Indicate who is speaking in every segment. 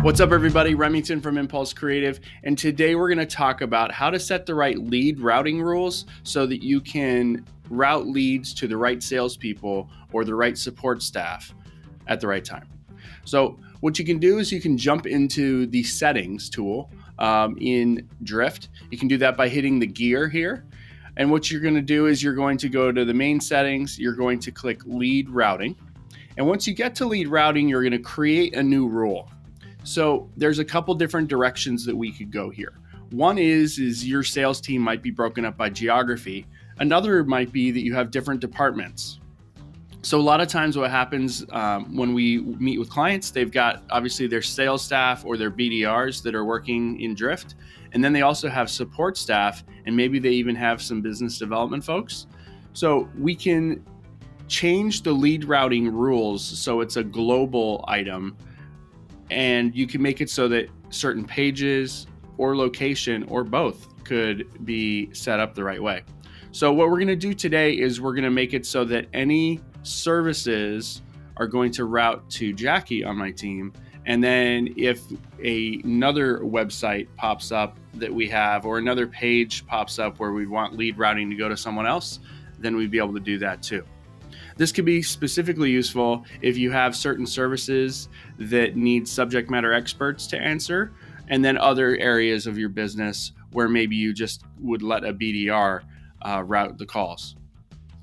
Speaker 1: What's up, everybody? Remington from Impulse Creative, and today we're going to talk about how to set the right lead routing rules so that you can route leads to the right salespeople or the right support staff at the right time. So what you can do is you can jump into the settings tool in Drift. You can do that by hitting the gear here. And what you're going to do is you're going to go to the main settings. You're going to click lead routing. And once you get to lead routing, you're going to create a new rule. So there's a couple different directions that we could go here. One is your sales team might be broken up by geography. Another might be that you have different departments. So a lot of times what happens when we meet with clients, they've got obviously their sales staff or their BDRs that are working in Drift. And then they also have support staff, and maybe they even have some business development folks. So we can change the lead routing rules so it's a global item. And you can make it so that certain pages or location or both could be set up the right way. So what we're going to do today is we're going to make it so that any services are going to route to Jackie on my team. And then if another website pops up that we have, or another page pops up where we want lead routing to go to someone else, then we'd be able to do that too. This could be specifically useful if you have certain services that need subject matter experts to answer, and then other areas of your business where maybe you just would let a BDR route the calls.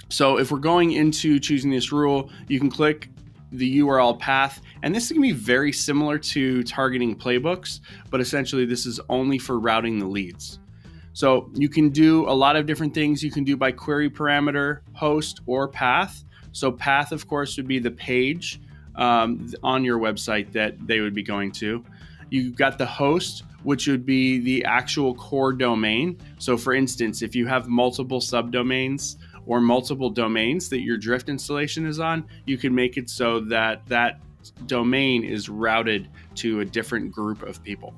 Speaker 1: So if we're going into choosing this rule, you can click the URL path, and this can be very similar to targeting playbooks, but essentially this is only for routing the leads. So you can do a lot of different things. You can do by query parameter, host, or path. So path, of course, would be the page on your website that they would be going to. You've got the host, which would be the actual core domain. So for instance, if you have multiple subdomains or multiple domains that your Drift installation is on, you can make it so that that domain is routed to a different group of people.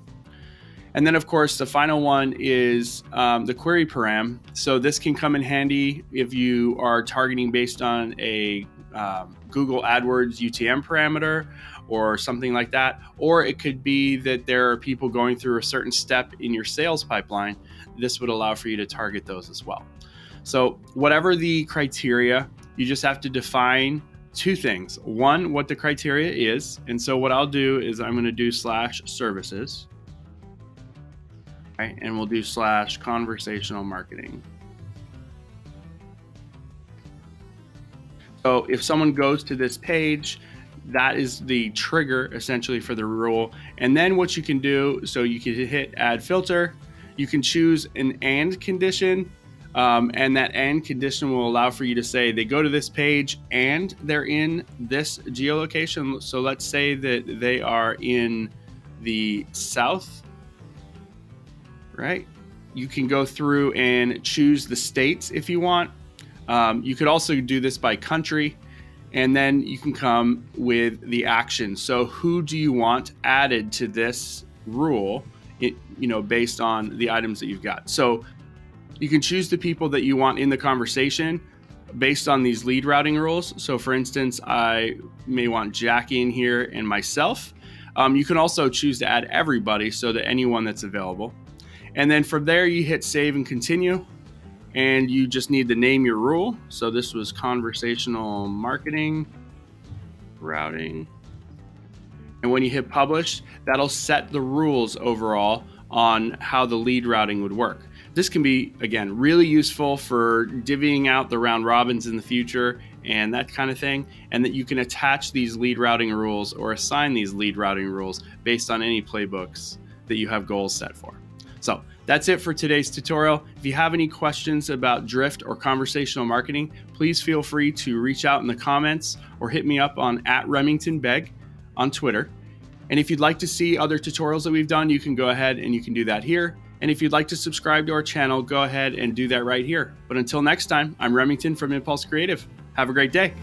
Speaker 1: And then, of course, the final one is the query param. So this can come in handy if you are targeting based on a Google AdWords UTM parameter or something like that. Or it could be that there are people going through a certain step in your sales pipeline. This would allow for you to target those as well. So whatever the criteria, you just have to define two things. One, what the criteria is. And so what I'll do is I'm going to do /services. And we'll do /conversational marketing. So if someone goes to this page, that is the trigger essentially for the rule. And then what you can do, so you can hit add filter, you can choose an and condition, and that and condition will allow for you to say they go to this page and they're in this geolocation. So let's say that they are in the south. Right? You can go through and choose the states if you want. You could also do this by country, and then you can come with the action. So who do you want added to this rule, based on the items that you've got. So you can choose the people that you want in the conversation based on these lead routing rules. So for instance, I may want Jackie in here and myself. You can also choose to add everybody, so that anyone that's available. And then from there, you hit save and continue, and you just need to name your rule. So this was conversational marketing routing. And when you hit publish, that'll set the rules overall on how the lead routing would work. This can be, again, really useful for divvying out the round robins in the future and that kind of thing. And that you can attach these lead routing rules or assign these lead routing rules based on any playbooks that you have goals set for. So that's it for today's tutorial. If you have any questions about Drift or conversational marketing, please feel free to reach out in the comments or hit me up on @RemingtonBeg on Twitter. And if you'd like to see other tutorials that we've done, you can go ahead and you can do that here. And if you'd like to subscribe to our channel, go ahead and do that right here. But until next time, I'm Remington from Impulse Creative. Have a great day.